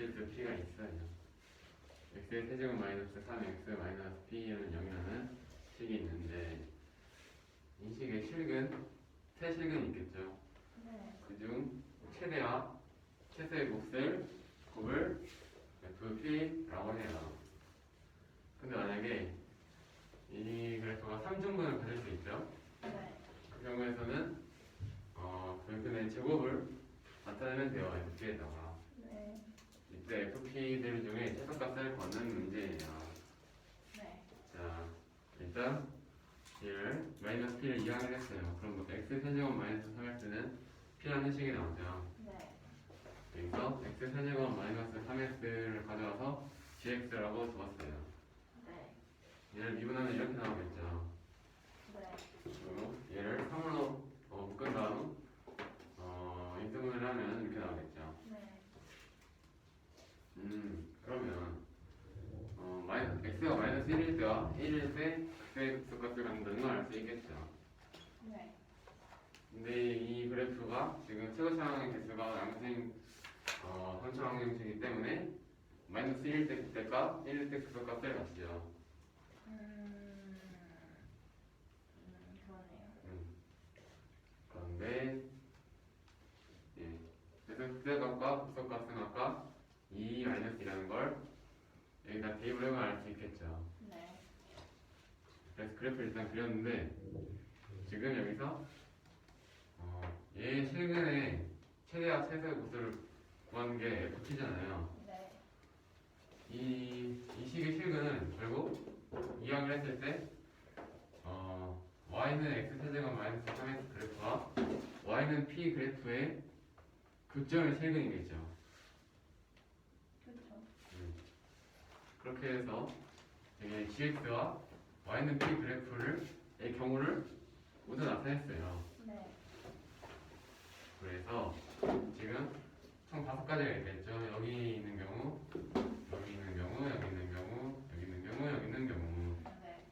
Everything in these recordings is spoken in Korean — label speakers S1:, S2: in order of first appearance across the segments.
S1: x표 p가 있어요. x의 세제곱 마이너스 3x 마이너스 p는 0이라는 식이 있는데 이 식의 실근, 세 실근이 있겠죠.
S2: 네.
S1: 그중 최대와 최소의 몫을 곱을 FP라고 해요. 근데 만약에 이 그래프가 3중분을 가질 수 있죠.
S2: 네.
S1: 그 경우에서는 그래프의 제곱을 나타내면 돼요. FP에다가.
S2: 네.
S1: 이때 FP들 중에 최소값을 걷는 문제예요.
S2: 네.
S1: 자, 일단 P를 마이너스 P를 이항을 했어요. 그럼 뭐 x 세제곱 마이너스 3x는 P라는 식이 나오죠.
S2: 네.
S1: 여기서 x 세제곱 마이너스 3x를 가져와서 gx라고 적었어요.
S2: 네.
S1: 얘를 미분하면 이렇게 나오겠죠.
S2: 네.
S1: 그리고 얘를 3으로 묶은 다음 인수분해를 하면 이렇게 나오겠죠.
S2: 네.
S1: 그러면 x가 마이너스 1일 때와 1일 때 그의 극소값을 갖는다는 걸 알 수 있겠죠.
S2: 네.
S1: 근데 이 그래프가 지금 최고차항의 개수가 양수인 선처항형식이기 때문에 마이너스 1일 때 그때가 1일 때 극소값을 가시죠.
S2: 그러네요.
S1: 그런데 예, 그래서 그때값과 극소값은 아까 2-1이라는 걸 여기다 대입을 해보면 알 수 있겠죠.
S2: 네.
S1: 그래서 그래프를 일단 그렸는데 지금 여기서 얘 실근의 최대와 최소의 몫을 구하는 게 FP잖아요.
S2: 네.
S1: 이 식의 실근은 결국 이항을 했을 때 y는 x 세제곱 마이너스 3x 그래프와 y는 p 그래프의 극점의 실근이겠죠.
S2: 그렇죠.
S1: 그렇게 해서 여기 gx와 y는 p 그래프의 경우를 모두 나타냈어요.
S2: 네.
S1: 그래서 지금 총 5가지가 있겠죠. 여기 있는 경우, 여기 있는 경우, 여기 있는 경우, 여기 있는 경우, 여기 있는 경우.
S2: 네.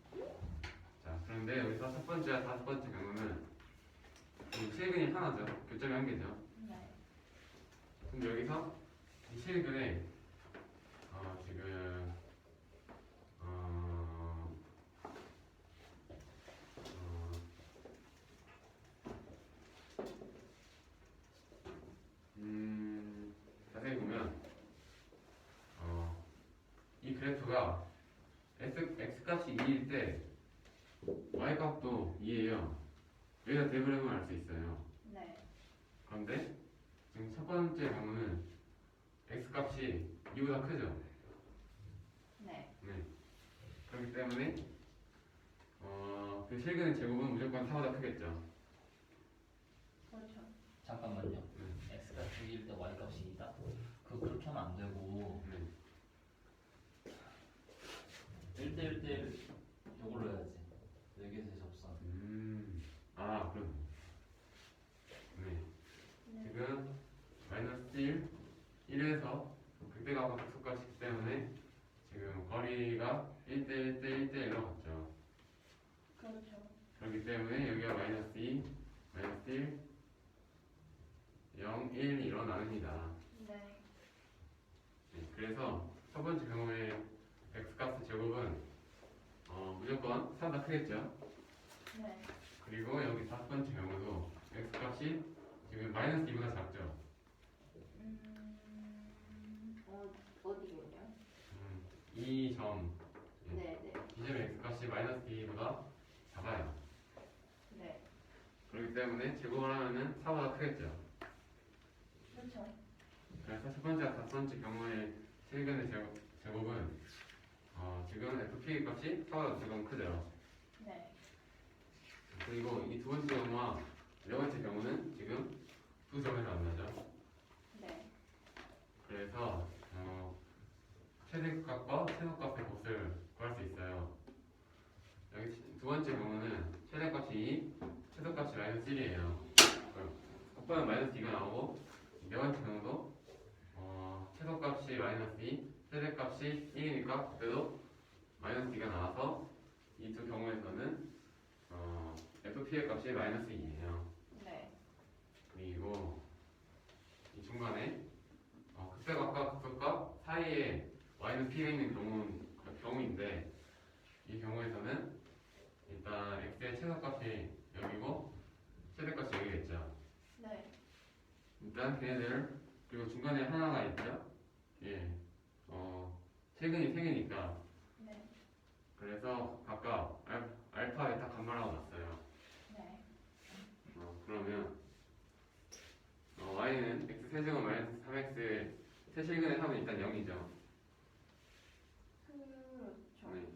S1: 자, 그런데 여기서 첫 번째와 5번째 경우는 이 실근이 하나죠. 교점이 한 개죠.
S2: 네.
S1: 근데 여기서 이 실근에 지금 자세히 보면 이 그래프가 x 값이 2일 때 y 값도 2예요. 여기다 대입을 해보면 알 수 있어요.
S2: 네.
S1: 그런데 지금 첫 번째 경우는 x 값이 2보다 크죠.
S2: 네.
S1: 네. 그렇기 때문에 그 실근의 제곱은 무조건 4보다 크겠죠.
S2: 그렇죠.
S3: 잠깐만요. x가 2일 때 y 값이 2다? 그렇게 하면 안 되고
S1: 네.
S3: 1대 1대 이걸로 해야지. 여기에서 접선.
S1: 그럼. 네.
S2: 네.
S1: 지금 마이너스 1, 1에서 극대값과 극소값이기 때문에 지금 거리가 1대 1대 1대 1로 갔죠.
S2: 그렇죠.
S1: 그렇기 때문에 여기가 마이너스 2, 마이너스 1, 0, 1, 2로 나눕니다.
S2: 네.
S1: 네, 그래서 첫 번째 경우에 x값의 제곱은 무조건 3보다 크겠죠.
S2: 네.
S1: 그리고 여기 5번째 경우도 x값이 지금 마이너스 2보다 작죠.
S2: 어디군요?
S1: 이 점,
S2: 네. 네.
S1: 이 점의 x값이 마이너스 2보다 작아요.
S2: 네.
S1: 그렇기 때문에 제곱을 하면은 4보다 크겠죠.
S2: 그렇죠.
S1: 그래서 첫 번째와 5번째 경우의 실근의 제곱은 지금 fp 값이 4보다 조금 크죠.
S2: 네.
S1: 그리고 이 두 번째 경우와 네 번째 경우는 지금 두 점에서 만나죠.
S2: 네.
S1: 그래서 최대값과 최소값의 값을 구할 수 있어요. 여기 두 번째 경우는 최대값이 2, 최소값이 마이너스 1이에요. 곱하면 마이너스 2가 나오고 네 번째 경우도 최소값이 마이너스 2, 최대값이 1이니까 그때도 마이너스 2가 나와서 이 두 경우에서는 FP의 값이 마이너스 2예요.
S2: 네.
S1: 그리고 이 중간에 극대값과 극소값 FP가 있는 경우인데 이 경우에서는 일단 x의 최소값이 여기고 최대값이 여기겠죠.
S2: 네.
S1: 일단 걔네들 그리고 중간에 하나가 있죠. 예, 최근이 생이니까
S2: 네.
S1: 그래서 각각 알파, 베타, 감마라고 놨어요.
S2: 네.
S1: 그러면 y는 x 세제곱 마이너스 3x 세실근의 합은 일단 0이죠.
S2: 그렇죠.
S1: 네.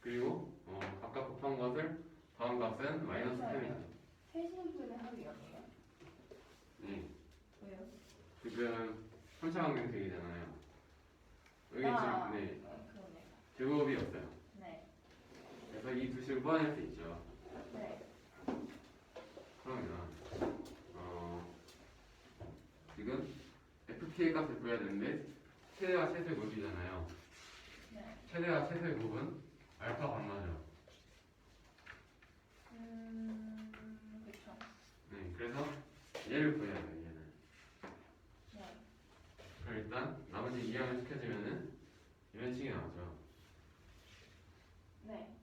S1: 그리고 각각 곱한 것을 더한 값은 마이너스 3이죠.
S2: 세신분의 합이 0이에요?
S1: 네.
S2: 왜요?
S1: 지금 3차 방정식이잖아요. 여기
S2: 아,
S1: 지금 네,
S2: 그러네.
S1: 제곱이 없어요.
S2: 네.
S1: 그래서 이 두 식을 뽑아낼 수 있죠.
S2: 네.
S1: 그러면 지금 FP의 값을 구해야 되는데 최대와 최소의 곱이잖아요.
S2: 네.
S1: 최대와 최소의 곱은 알파 감마죠.
S2: 그렇죠.
S1: 네, 그래서 얘를 구해야 돼요. 얘는.
S2: 네.
S1: 그럼 일단 나머지 이항을 시켜주면은 이런 식이 나오죠.
S2: 네.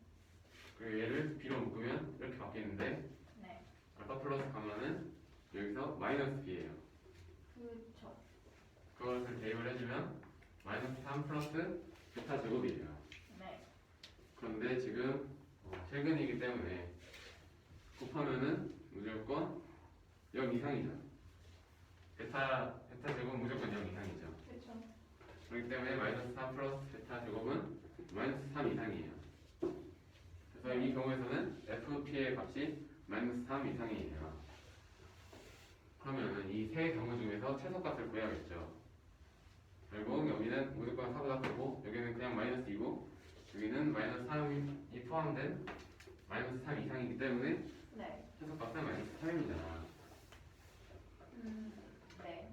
S1: 그리고 얘를 b로 묶으면 이렇게 바뀌는데
S2: 네.
S1: 알파 플러스 감마는 여기서 마이너스 b예요.
S2: 그렇죠.
S1: 그것을 대입을 해주면 마이너스 3 플러스 베타 제곱이에요.
S2: 네.
S1: 그런데 지금 최근이기 때문에 곱하면은 무조건 0 이상이죠. 베타 제곱은 무조건 0 이상이죠.
S2: 그렇죠.
S1: 그렇기 때문에 마이너스 3 플러스 베타 제곱은 마이너스 3 이상이에요. 그래서 이 경우에서는 FP의 값이 마이너스 3 이상이에요. 그러면은 이 세 경우 중에서 최소값을 구해야겠죠. 결국 여기는 무조건 4보다 크고 여기는 그냥 마이너스 2고 여기는 마이너스 3이 포함된 마이너스 3 이상이기 때문에
S2: 네.
S1: 최소값은 마이너스 3입니다.
S2: 네.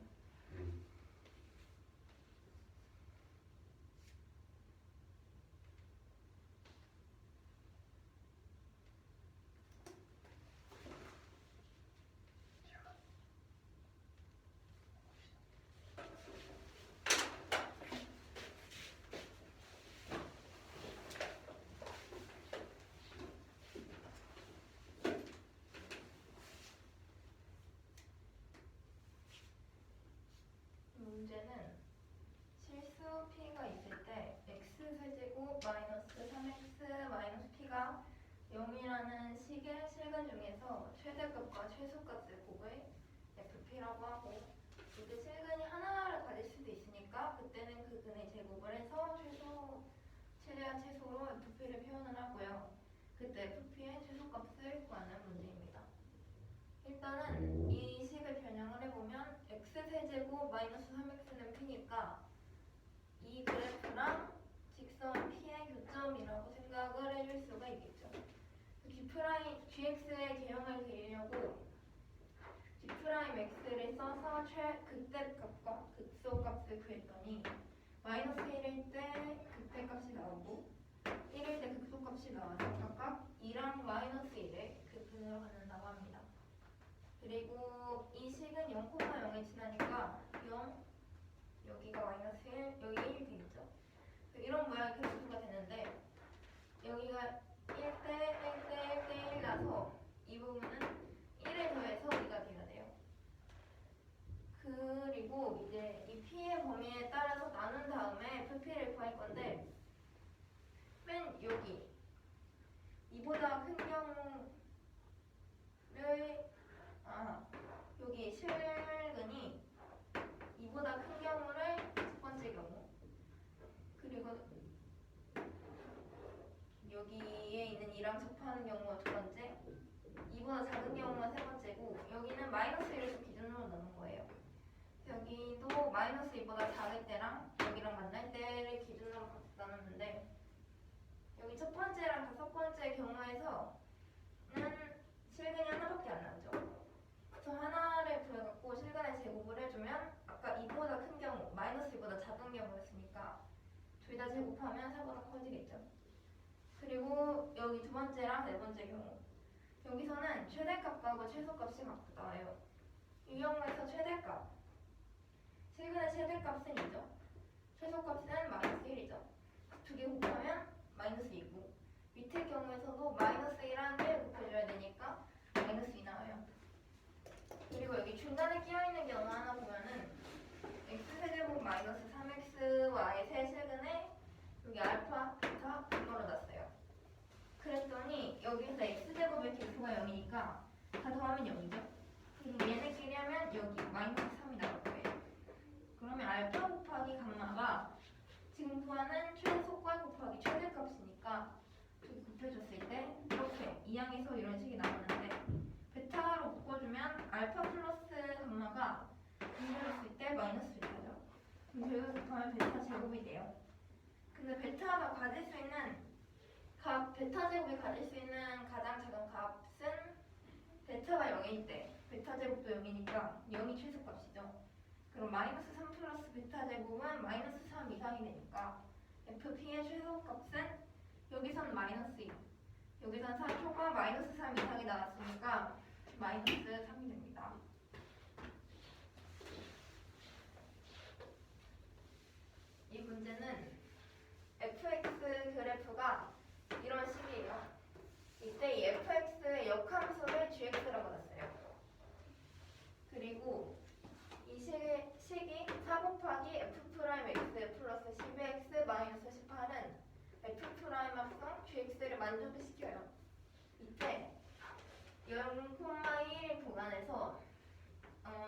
S2: 문제는 실수 p가 있을 때 x 세제곱 마이너스 3x 마이너스 p가 0이라는 식의 실근 중에서 최대값과 최소값의 곱을 fp라고 하고 이때 실근이 하나를 가질 수도 있으니까 그때는 그 근의 제곱을 해서 최대와 최소로 fp를 표현을 하고요. 그때 fp의 최소값을 구하는 문제입니다. 일단은 이 식을 변형을 해보면 x세제곱 마이너스 3x는 p니까 이 그래프랑 직선 p의 교점이라고 생각을 해줄 수가 있겠죠. gx의 개형을 그리려고 g'x를 써서 극대값과 극소값을 구했더니 마이너스 1일 때 극대값이 나오고 1일 때 극소값이 나와서 각각 2랑 마이너스 1을 극분으로 갖는다고 합니다. 그리고 이 식은 0,0에 지나니까 0, 여기가 마이너스 1, 여기 1 되겠죠? 이런 모양의 그래프가 되는데 여기가 1대 1대 1대 1 나서 이 부분은 1에 더해서 2가 돼야 돼요. 그리고 이제 이 p의 범위에 따라서 나눈 다음에 FP를 구할 건데 맨 여기 이보다 큰 경우를 여기 실근이 이보다 큰 경우를 첫 번째 경우 그리고 여기에 있는 이랑 접하는 경우가 두 번째 이보다 작은 경우가 세 번째고 여기는 마이너스 1을 기준으로 넣는 거예요. 여기도 마이너스 2보다 작을 때랑 여기랑 만날 때를 기준으로 나눴는데 여기 첫 번째랑 다섯 번째 경우에서는 실근이 하나밖에 안 나오죠. 저 하나를 구해갖고 실근의 제곱을 해주면 아까 2보다 큰 경우, 마이너스 2보다 작은 경우였으니까 둘 다 제곱하면 4보다 커지겠죠. 그리고 여기 두 번째랑 네 번째 경우 여기서는 최대값하고 최소값이 막 나와요. 이 경우에서 최대값 실근의 최대값은 2죠. 최소값은 마이너스 1이죠. 두 개 곱하면 마이너스 2고 밑에 경우에서도 마이너스 1한 개 곱해줘야 되니까 마이너스 2 나와요. 그리고 여기 중간에 끼어있는 경우 하나 보면은 x세제곱 마이너스 3xy의 세제곱에 여기 알파, 베타 이걸로 놨어요. 그랬더니 여기서 x제곱의 개수가 0이니까 다 더하면 0이죠. 그리고 얘네끼리 하면 여기 마이너스 3이 나올 거예요. 그러면 알파 곱하기 감마가 지금 구하는 최소값 곱하기 최대값이니까 저기 곱해줬을 때 이렇게 이항에서 이런 식이 나오는데 베타로 묶어주면 알파 플러스 감마가 분배했을 때 마이너스 베타죠. 그럼 결국 곱하면 베타 제곱이 돼요. 근데 베타가 가질 수 있는 베타 제곱이 가질 수 있는 가장 작은 값은 베타가 0일 때 베타 제곱도 0이니까 0이 최소값이죠. 그럼 마이너스 3 플러스 베타 제곱은 마이너스 3 이상이 되니까 FP의 최소값은 여기선 마이너스 2 여기선 3초가 마이너스 3 이상이 나왔으니까 마이너스 3이 됩니다. 이 문제는 fx 그래프가 이런 식이에요. 이때 이 fx의 역함수를 gx라고 놨어요. 그리고 이 식이 4 곱하기 f'x 플러스 12x 마이너스 18은 f' 합성 gx를 만족시켜요. 이때 0,1 구간에서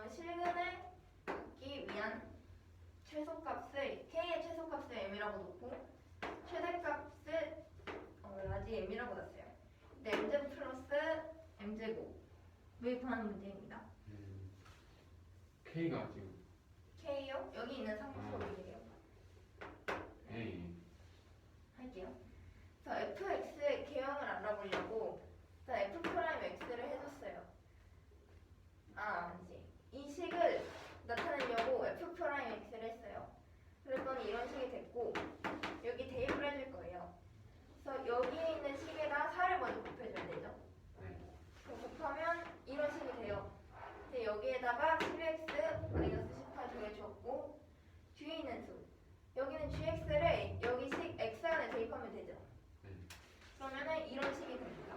S2: 실근을 기 위한 최소값을 k의 최소값을 m이라고 놓고 최대값을 라지 m이라고 놨어요. 근데 m제곱 플러스 m제곱을 구하는 문제입니다.
S1: K가 지금
S2: k요? 여기 있는 상수들이에요.
S1: A.
S2: 할게요. 그래서 fx의 개형을 알아보려고 f'x를 해줬어요. 아니지. 이 식을 나타내려고 f'x를 했어요. 그랬더니 이런 식이 됐고 여기 대입을 해줄 거예요. 그래서 여기에 있는 식에다 4를 먼저 곱해줘야 되죠.
S1: 네.
S2: 그럼 곱하면 이런 식이 돼요. 근데 여기에다가 12x 마이너스 18 더해줬고 뒤에 있는 수 여기는 gx를 여기 식 x 안에 대입하면 되죠.
S1: 네.
S2: 그러면은 이런 식이 됩니다.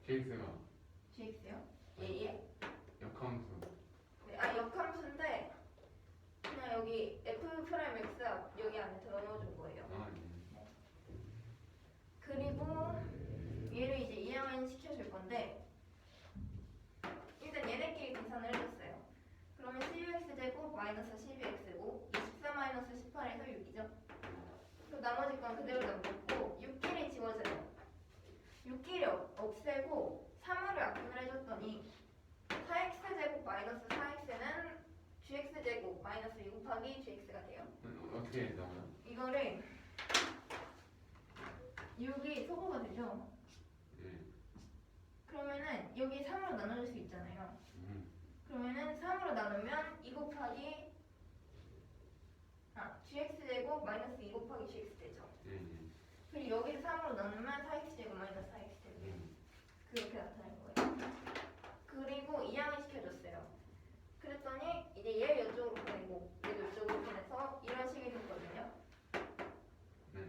S1: GX가
S2: gx요? 예예.
S1: 역함수.
S2: 네, 역함수인데 그냥 여기 f'(x) 여기 안에 넣어준 거예요.
S1: 아, 네.
S2: 그리고 얘를 이제 이항을 시켜줄 건데 일단 얘네끼리 계산을 해줬어요. 그러면 12x제곱 마이너스 12x고 24 마이너스 18에서 6이죠. 그리고 나머지 건 그대로 남겼고 6끼리 지워져요. 6끼리 없애고 3으로 약분을 해줬더니 4x제곱 마이너스 4x는 gx제곱 마이너스 2 곱하기 gx가 돼요.
S1: 어떻게 나와요?
S2: 이거를 6이 소거가 되죠.
S1: 네.
S2: 그러면은 여기 3으로 나눠줄 수 있잖아요. 그러면은 3으로 나누면 2 곱하기 gx제곱 마이너스 2 곱하기 gx 되죠.
S1: 네.
S2: 그리고 여기를 3으로 나누면 4x제곱 마이너스 4x 되고 그렇게 나타낸 거예요. 그리고 이항을 시켜줬어요. 그랬더니 이제 얘 이쪽으로 보내고 얘도 이쪽으로 보내서 이런 식이 됐거든요.
S1: 네.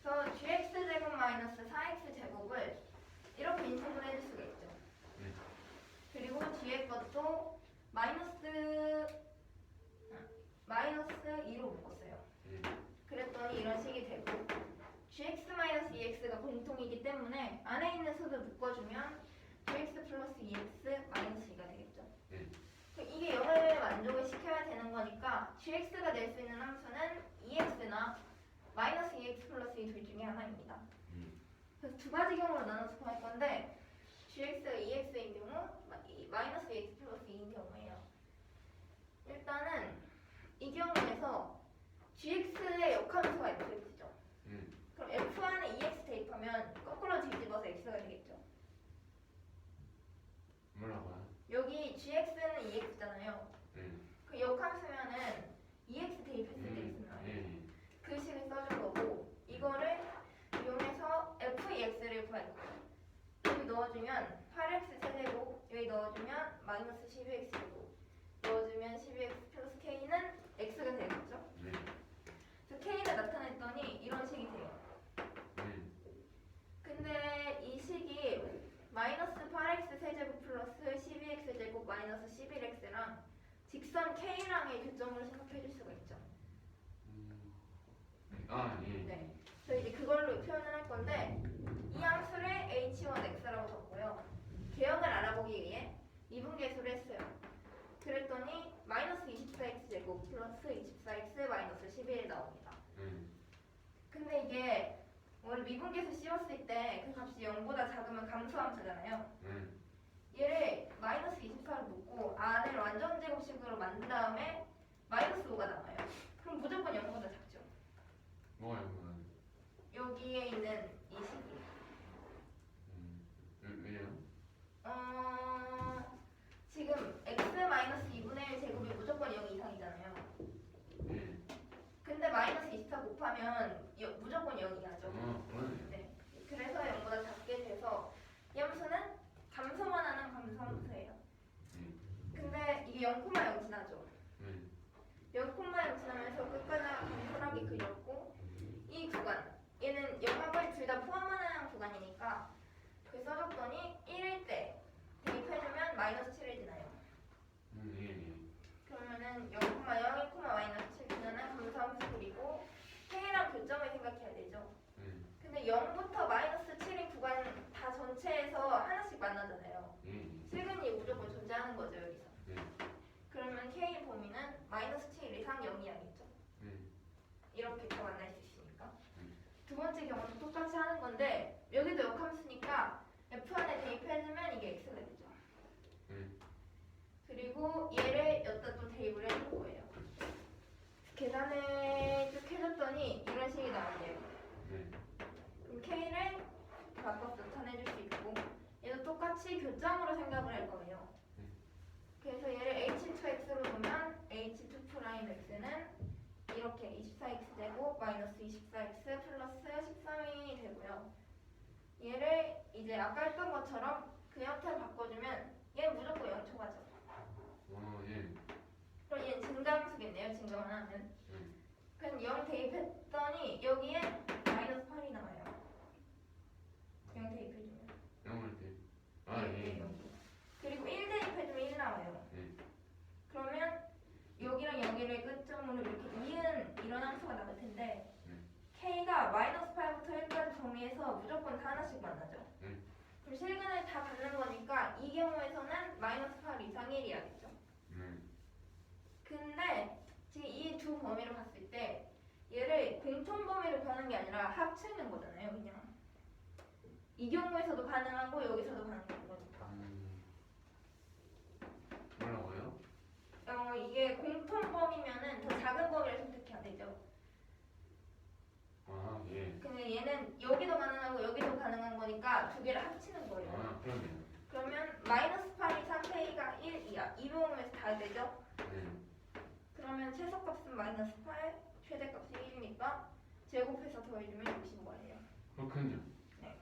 S2: 그래서 gx제곱 마이너스 4x제곱을 이렇게 인수분해 해줄 수가 있죠.
S1: 네.
S2: 그리고 뒤에 것도 마이너스 2로 묶었어요.
S1: 네.
S2: 그랬더니 이런 식이 되고 gx-2x가 공통이기 때문에 안에 있는 수를 묶어주면 gx 플러스 2x 마이너스 2가 되겠죠.
S1: 네.
S2: 이게 0을 만족을 시켜야 되는 거니까 gx가 될 수 있는 함수는 2x나 마이너스 2x 플러스 2 둘 중에 하나입니다. 그래서 두 가지 경우로 나눠서 구할 건데 gx가 2x인 경우 마이너스 2x 플러스 2인 경우예요. 일단은 이 경우에서 gx의 역함수가 fx죠. 그럼 f 안에 2x 대입하면 거꾸로 뒤집어서 x가 되겠죠.
S1: 뭐라고요?
S2: 여기 gx는 2x잖아요.
S1: 네.
S2: 그 역함수면은 2x 대입했을 때 x 나와요.
S1: 네.
S2: 그 식을 써준 거고 이거를 이용해서 f(x)를 구할 거예요. 여기 넣어주면 8x 세제곱 여기 넣어주면 마이너스 12x 제곱 넣어주면 12x 플러스 k는 x가 되겠죠.
S1: 네.
S2: 11x랑 직선 k랑의 교점으로 생각해 줄 수가 있죠.
S1: 아 예.
S2: 네. 그래서 이제 그걸로 표현을 할 건데 이 함수를 h1x라고 적고요. 개형을 알아보기 위해 미분계수를 했어요. 그랬더니 마이너스 24x 제곱 플러스 24x 마이너스 11이 나옵니다. 근데 이게 원래 미분계수 씌웠을 때 그 값이 0보다 작으면 감소함수잖아요. 얘를 마이너스 24로 놓고 안을 완전 제곱식으로 만든 다음에 마이너스 5가 남아요. 그럼 무조건 0보다 작죠.
S1: 뭐가 이거는?
S2: 여기에 있는 이 식이.
S1: 왜요?
S2: 지금 x-2분의 1 제곱이 무조건 0 이상이잖아요.
S1: 예.
S2: 근데 마이너스 24 곱하면 무조건 0이하죠.
S1: 그러네요.
S2: 네. 그래서 0보다 작게 돼서 이 함수는 감소만 하는 감소함수예요. 근데 이게 0,0 지나죠. 0,0 지나면서 끝까지 감소하게 그렸고 이 구간 얘는 영역을 둘 다 포함하는 구간이니까 그 써줬더니 1일 때 대입해주면 마이너스 7을 지나요.
S1: 예.
S2: 그러면은 0,0, 1, 마이너스 7 지나는 감소함수 그리고 k랑 교점을 생각해야 되죠. 근데 0부터 마이너스 7인 구간 다 전체에서 하나씩 만나잖아요. 실근이 무조건 존재하는 거죠 여기서. 그러면 k 범위는 마이너스 7 이상 0이야겠죠. 이렇게 다 만날 수 있으니까. 두 번째 경우도 똑같이 하는 건데 여기도 역함수니까 f 안에 대입해주면 이게 x가 되죠. 그리고 얘를 여기다 또 대입을 해줄 거예요. 계산을 쭉 해줬더니 이런 식이 나온대요. 그럼 k를 바꿔서 나타내줄 수 있고 얘도 똑같이 교점으로 생각을 할 거예요. 그래서 얘를 h2x로 보면 h2'x는 이렇게 24x 제곱 마이너스 24x 플러스 13이 되고요. 얘를 이제 아까 했던 것처럼 그 형태로 바꿔주면 얘는 무조건 0초가죠. 그럼 얘는 증가함수겠네요. 증가만 하면. 그럼 0 대입했더니 여기에 마이너스 8이 나와요. 0 대입해주면.
S1: 0을 때.
S2: 네, 여기. 그리고 1 대입해주면 1 나와요. 그러면 여기랑 여기를 끝점으로 이렇게 이은 이런 함수가 나올 텐데 k가 마이너스 8부터 1까지 정리해서 무조건 다 하나씩 만나죠. 그럼 실근을 다 받는 거니까 이 경우에서는 마이너스 8 이상 1이야겠죠. 근데 지금 이 두 범위를 봤을 때 얘를 공통 범위로 가는 게 아니라 합치는 거잖아요. 그냥 이 경우에서도 가능하고 여기서도 가능한 거니까.
S1: 뭐라고요?
S2: 이게 공통 범위면은 더 작은 범위를 선택해야 되죠.
S1: 예.
S2: 근데 얘는 여기도 가능하고 여기도 가능한 거니까 두 개를 합치는 거예요.
S1: 그러네요.
S2: 그러면 마이너스 8 이상 k가 1 이하 이 부분에서 다 되죠. 그러면 최소값은 마이너스 8, 최대값이 1이니까 제곱해서 더해주면 60 거예요.
S1: 그렇군요.
S2: 네.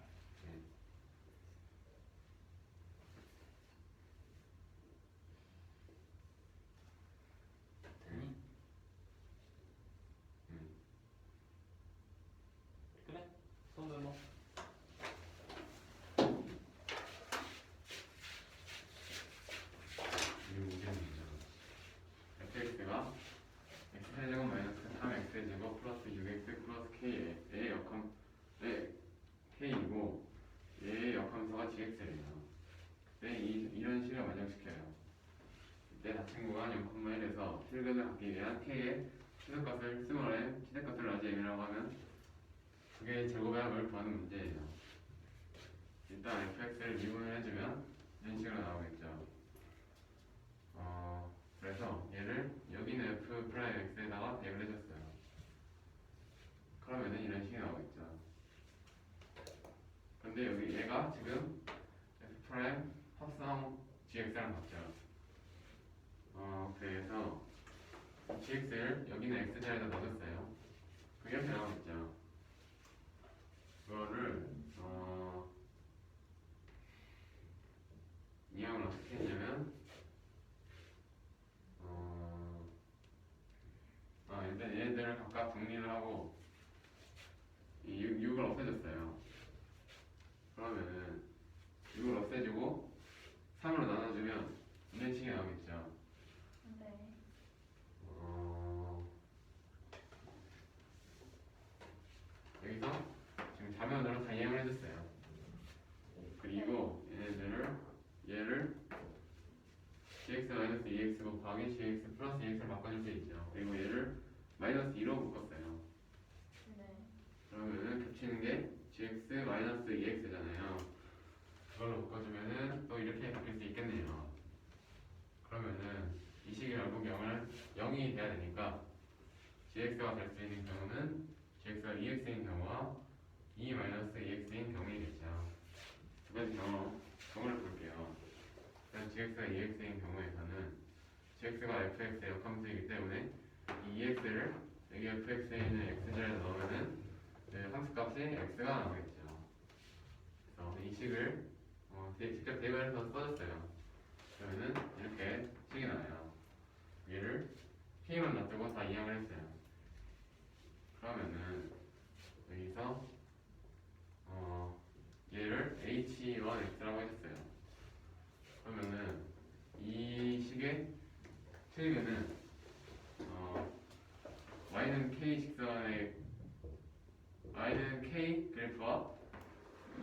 S3: 그래? 손 눌러.
S1: 이 문제입니다. fx가 x제곱 마이너스 3x제곱 플러스 6x 플러스 k의 역함 k이고 얘의 역함수가 gx래요. 이런 식을 완성시켜요. 이때 닫힌 구간 0,1에서 실근을 갖기 위한 k의 최소값을 스몰 최대값을 라지 m이라고 하면 두 개의 제곱의 합을 구하는 문제예요. 일단 fx를 미분을 해주면 이런 식으로 나오겠죠. 그래서 얘를 여기는 f 프라임 x에다가 대입을 해줬어요. 그러면은 이런 식이 나오겠죠. 근데 여기 얘가 지금 f 프라임 합성 gx랑 같죠. 그래서 gx를 여기는 x자리에다 넣어줬어요. 그게 이렇게 나오겠죠. 그거를 이 형을 어떻게 했냐면 일단 얘네들을 각각 정리를 하고 이 6을 없애줬어요. 그러면은 6을 없애주고 3으로 나눠주면 이런 식이 나오겠죠. gx 곱하기 gx 플러스 ex를 바꿔줄 수 있죠. 그리고 얘를 마이너스 2로 묶었어요.
S2: 네.
S1: 그러면은 겹치는 게 gx 마이너스 2x잖아요. 그걸로 묶어주면은 또 이렇게 바뀔 수 있겠네요. 그러면은 이 식이 결국 0이 돼야 되니까 gx가 될 수 있는 경우는 gx가 2x인 경우와 2 마이너스 2x인 경우이겠죠. 두 가지 경우를 볼게요. 일단 gx가 2x인 경우에서는 gx가 fx의 역함수이기 때문에 이 2x를 여기 fx에 있는 x자리에 넣으면은 그 함수값이 x가 나오겠죠. 그래서 이 식을 직접 대입을 해서 써줬어요. 그러면은 이렇게 식이 나와요. 얘를 k만 놔두고 다 이항을 했어요. 그러면은 여기서 얘를 h1 x라고 해줬어요. 그러면은 이 식의 틀리면은 y는 k 직선의 y는 k 그래프와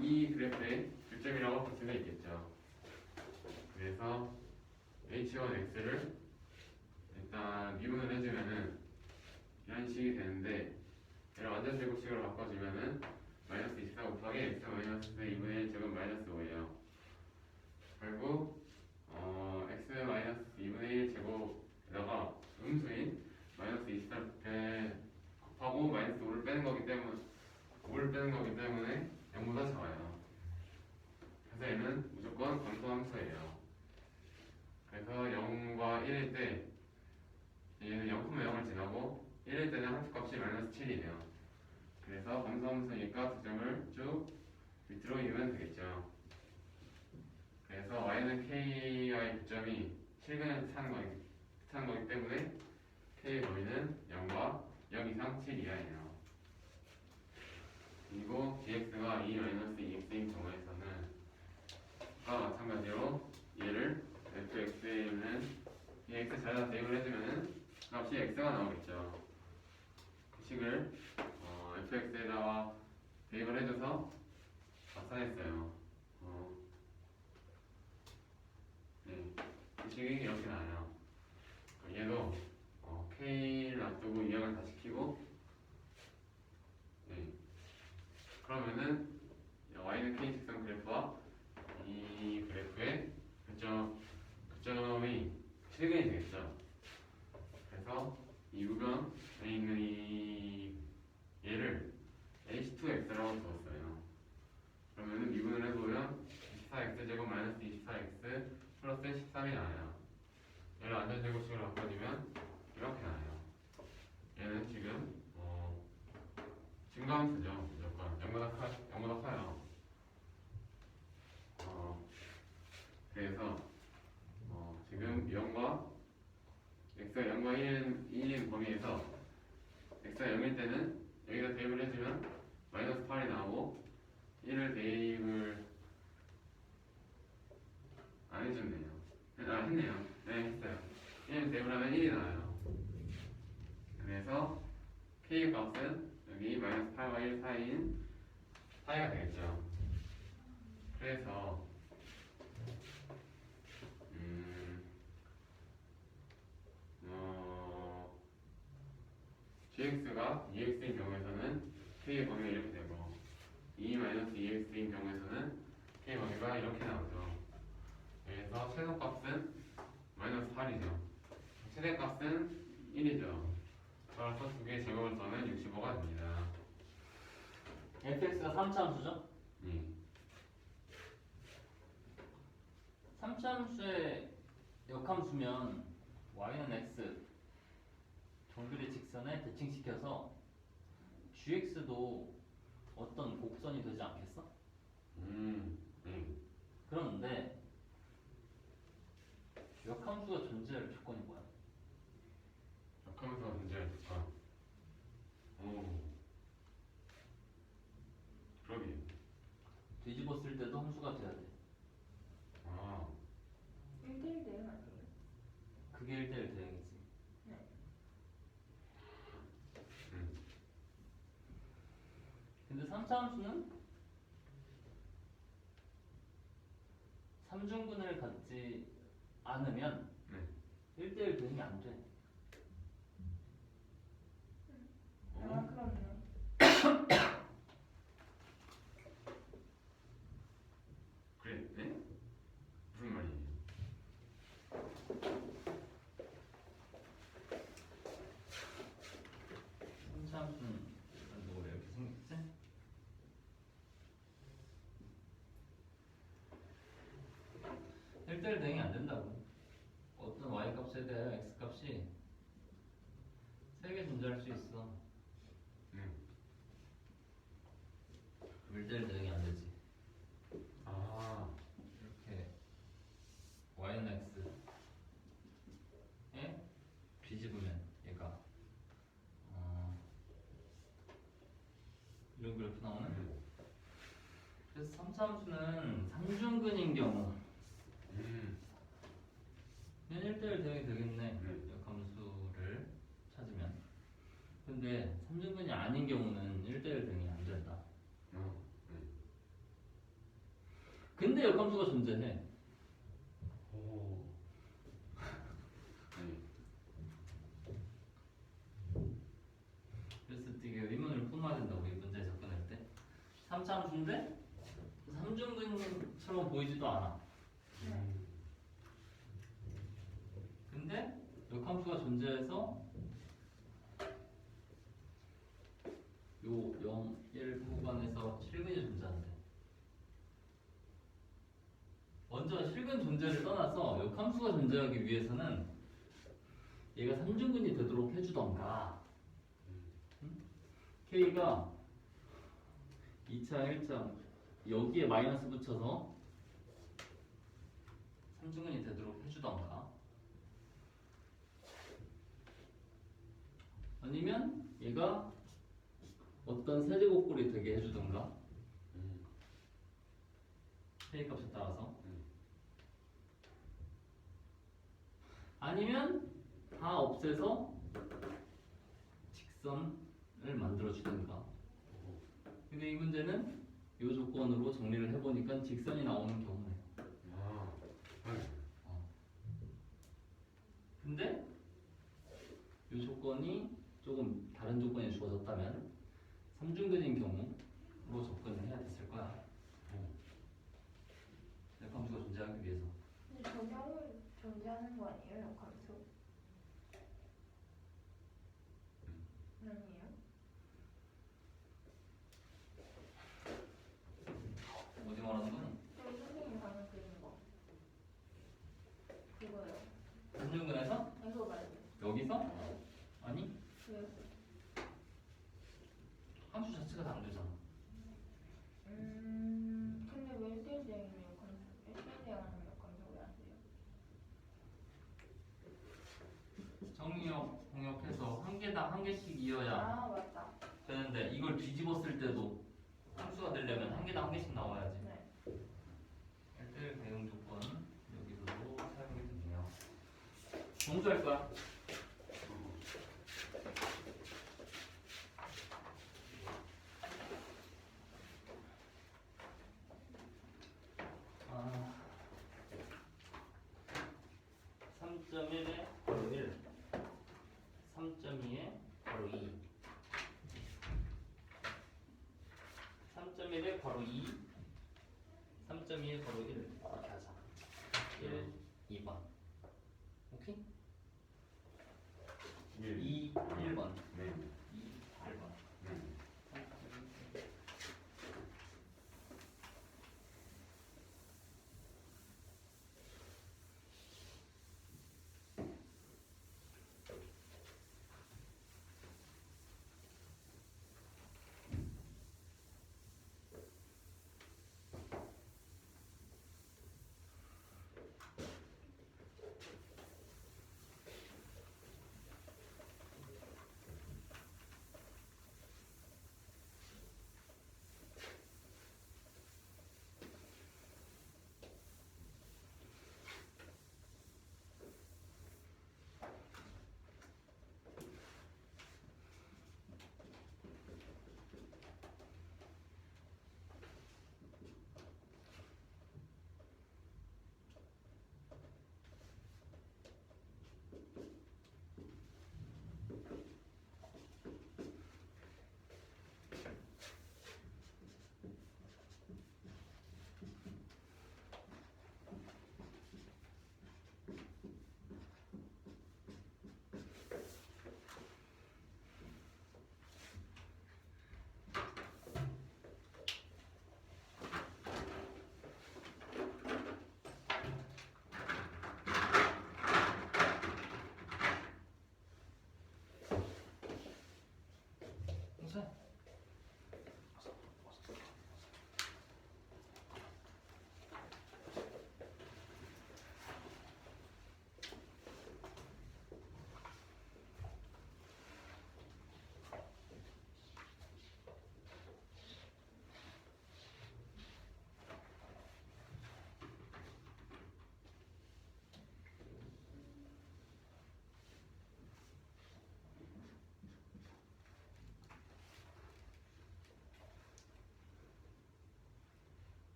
S1: 이 그래프의 교점이라고 볼 수가 있겠죠. 그래서 h1x를 일단 미분을 해주면은 이런 식이 되는데 얘를 완전 제곱식으로 바꿔주면은 마이너스 24 곱하기 x 마이너스 2분의 1 제곱 마이너스 5예요. 결국 x 마이너스 2분의 1 제곱에다가 음수인 마이너스 24를 곱하고 마이너스 5를 빼는 거기 때문에 0보다 작아요. 그래서 얘는 무조건 감소함수예요. 그래서 0과 1일 때 얘는 0,0을 지나고 1일 때는 함수값이 마이너스 7이에요. 그래서 감소함수니까 두 점을 쭉 밑으로 이으면 되겠죠. 그래서 y는 ki의 교점이 7근을 뜻하는 거기 때문에 k의 범위는 0과 0 이상 7 이하예요. 그리고 gx가 2-2x인 경우에서는 아까 마찬가지로 얘를 fx에 있는 이 x 자리에다 대입을 해주면은 값이 x가 나오겠죠. 그 식을 fx에다가 대입을 해줘서 나타냈어요. 네, 이 식이 이렇게 나와요. 얘도 k를 놔두고 이항을 다 시키고, 네, 그러면은 y는 k 직선 그래프와 이 그래프의 교점이 실근이 되겠죠. 그래서 이 우변에 있는 이 얘를 h2x라고 두었어요. 그러면은 미분을 해보면 24x 제곱 마이너스 24x 플러스 13이 나와요. 얘를 완전 제곱식으로 바꿔주면 이렇게 나와요. 얘는 지금 증가함수죠. 무조건 0보다 커요. 그래서 지금 0과 x가 0과 1인 범위에서 x가 0일 때는 여기다 대입을 해주면 마이너스 8이 나오고 1을 대입을 안 해줬네요. 했네요. 네, 했어요. 1을 대입을 하면 1이 나와요. 그래서 k 값은 여기 마이너스 8과 1 사이인 파이가 되겠죠. 그래서 gx가 2x인 경우에서는 k의 범위가 이렇게 되고 2-2x인 경우에서는 k 범위가 이렇게 나오죠. 그래서 최소값은 마이너스 8이죠. 최대값은 1이죠. 따라서 두 개의 제곱을 더하면 65가 됩니다.
S3: fx가 3차함수죠?
S1: 예.
S3: 3차함수의 역함수면 y는 x 정비례 직선에 대칭시켜서 gx도 어떤 곡선이 되지 않겠어? 그런데 역함수가 존재할 조건이 뭐야?
S1: 역함수가 존재할 조건. 그러게.
S3: 뒤집었을 때도 함수가 돼야 돼.
S1: 아,
S2: 1대1 대응 아니에요?
S3: 그게 1대1 대응이지.
S2: 네.
S3: 근데 3차 함수는 3중근을 갖지 않으면
S1: 네.
S3: 1대1 대응이 안 돼.
S2: 아 그렇네.
S1: 그래? 네? 무슨 말이에요?
S3: 삼차함수는 뭐 원래 이렇게 생겼지? 일대일 대응이 안 된다고. 어떤 y 값에 대하여 x 값이 3개 존재할 수 있어.
S1: 네.
S3: 1대1 대응이 안 되지.
S1: 아,
S3: 이렇게 y는 x에 뒤집으면 얘가 이런 그래프 나오네. 그래서 삼차함수는 삼중근인 경우 는 1대1 대응이 되겠네. 역함수를 찾으면. 근데 삼중근이 아닌 경우는 1대1 대응이 안 된다.
S1: 어, 네.
S3: 근데 역함수가 존재해.
S1: 오. 네.
S3: 그래서 되게 의문을 품어야 된다고, 이 문제에 접근할 때. 삼차함수인데 삼중근처럼 보이지도 않아. 근데 역함수가 존재해서 요 0, 1 구간에서 실근이 존재한대. 먼저 실근 존재를 떠나서 역함수가 존재하기 위해서는 얘가 삼중근이 되도록 해주던가, K가 2차, 1차 여기에 마이너스 붙여서 삼중근이 되도록 해주던가, 아니면 얘가 어떤 세제곱꼴이 되게 해주던가, K 값에 따라서, 아니면 다 없애서 직선을 만들어 주던가. 근데 이 문제는 이 조건으로 정리를 해보니까 직선이 나오는 경우네요.
S1: 아, 네.
S3: 근데 이 조건이 조금 다른 조건이 주어졌다면 삼중근인 경우로 접근을 해야 됐을 거야. 역함수가 존재하기 위해서.
S2: 근데 저 경우 존재하는 거 아니에요, 역함수? 아니에요?
S3: 어디 말하는 거니?
S2: 여기 선생님이 방금 그린 거. 그거요.
S3: 삼중근에서?
S2: 이거 말고.
S3: 여기서? 아니,
S2: 왜요?
S3: 함수 자체가 다 안 되잖아.
S2: 근데 왜 1대1 대응이면 역함수? 1대1 대응하면 역함수 왜 안 돼요?
S3: 정리역, 공역해서 한 개당 한 개씩 이어야
S2: 아 맞다.
S3: 되는데 이걸 뒤집었을 때도 함수가 되려면 한 개당 한 개씩 나와야지.
S2: 네.
S3: 1대1 대응 조건 여기서도 사용이 되네요. 공수할 거야. 아, 3.1에 바로 1, 3.2에 바로 2, 3.1에 바로 2, 3.2에 바로 1 이렇게 하자. 1, 2번. 오케이? 2, 1번.
S1: 네.
S3: 2, 8번.
S1: 네.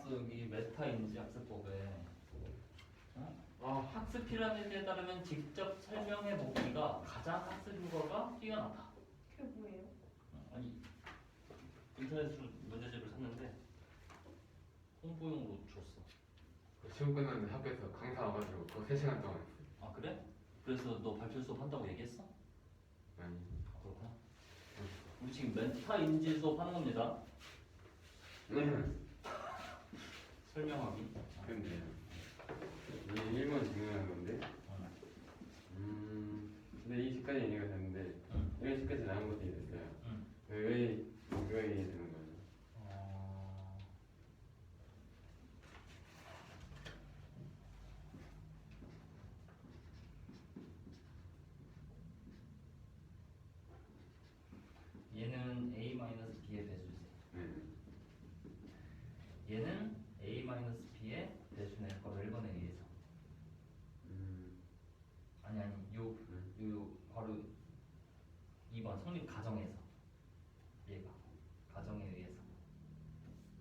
S3: 나왔어 여기 메타인지 학습법에. 학습 피라미드에 따르면 직접 설명해 보기가 가장 학습 효과가 뛰어나다.
S2: 그게 뭐예요?
S3: 아니 인터넷으로 문제집을 샀는데 홍보용으로 줬어.
S1: 시험 끝났는데 학교에서 강사 와가지고 그거 3시간 동안 했어요.
S3: 아 그래? 그래서 너 발표 수업 한다고 얘기했어?
S1: 아니.
S3: 그렇구나. 우리 지금 메타인지 수업 하는 겁니다. 설명하기.
S1: 근데 이게 1번 증명하는 건데. 근데 이 식까지 이해가 됐는데
S3: 응.
S1: 이런 식까지 나온 것도 이해됐어요.
S3: 응.
S1: 왜 이해되는 거예요?
S3: 얘는 a-b의 배수지.
S1: 네.
S3: 얘는 a-b의 배수네. 바로 1번에 의해서. 아니 요 바로 2번 성립 가정에서 얘가 가정에 의해서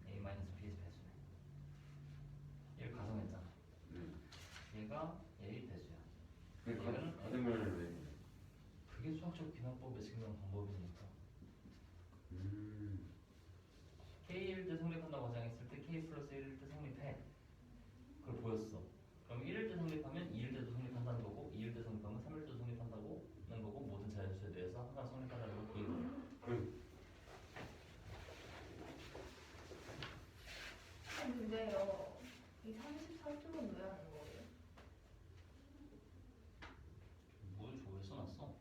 S3: a-b의 배수네. 얘를 가정했잖아. 얘가 a 배수야. 얘는
S1: 거짓말을 왜?
S3: 그게 수학적 비난법의 증명 방법이니까. K일 때 성립한다고 가정했을 때 K 플러스 1일 때 성립해. 그걸 보였어. 그럼 1일 때 성립하면 2일 때도 성립한다는 거고 2일 때 성립하면 3일 때도 성립한다는 거고 모든 자연수에 대해서 항상 성립한다는 걸 보이는 거야.
S2: 근데요, 이 34쪽은 왜 하는 거예요?
S3: 뭘 조회 써놨어?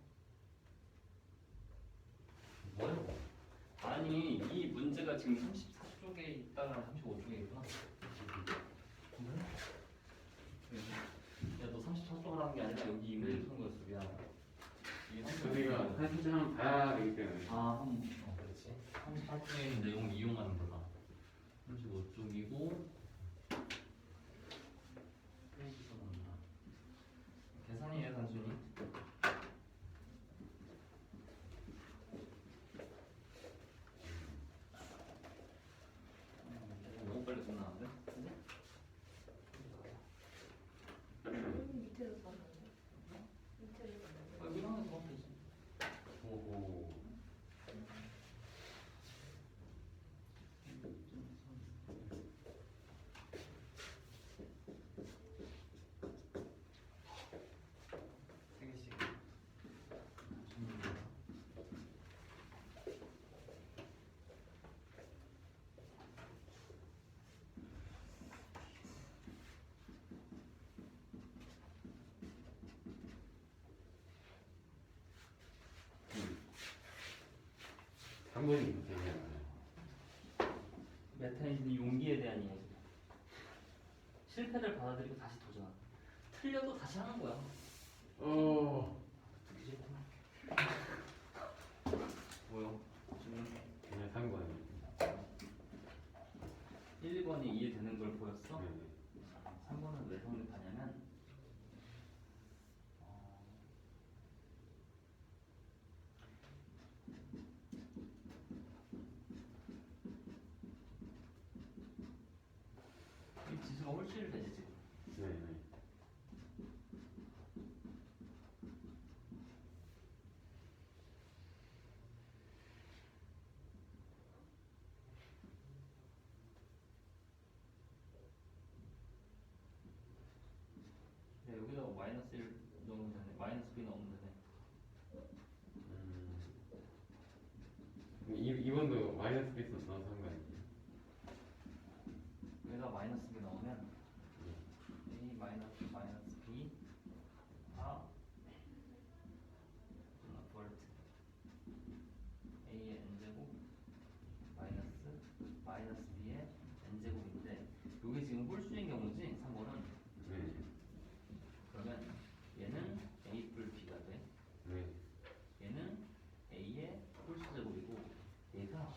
S3: 뭐요? 아니 이 문제가 지금 34쪽에 있다가 35쪽에 있구나. 야너 34쪽 하라는 게 아니라 여기 이메일 푸는 거였어. 미안.
S1: 저희가 사실 한번 봐야 되기 때문에.
S3: 그렇지. 34쪽에 있는 내용을 이용하는 거다. 35쪽이고 페이지가 없나? 계산이에요 단순히. 너무 빨리 끝나는데?
S2: 밑에도 썼는데. 밑에도 썼는데.
S3: 이거 하나 더 하면 되지.
S1: 오호.
S3: 세 개씩.
S1: 한 번이 문제잖아요.
S3: 메타인지는 용기에 대한 이야기. 실패를 받아들이고 다시 도전. 틀려도 다시 하는 거야. 그지? 뭐요? 지금
S1: 그냥 산 거예요.
S3: 1번이 이해되는 걸 보였어?
S1: 네.
S3: 3번은 왜 성립하냐면 이 지수가 홀수일 되지 지금.
S1: 네.
S3: 야, 여기다가 마이너스 1 넣으면 되네. 마이너스 B 넣으면 되네.
S1: 2번도 마이너스 베이스 넣어서 한 거 아니에요?
S3: 여기다 마이너스 B 넣으면 A 마이너스 B 볼트 A의 n제곱 마이너스 B의 n제곱인데 이게 지금 홀수인 경우지 3번은.
S1: 네.
S3: 그러면 얘는 A 뿔 B가 돼.
S1: 네.
S3: 얘는 A의 홀수 제곱이고 얘가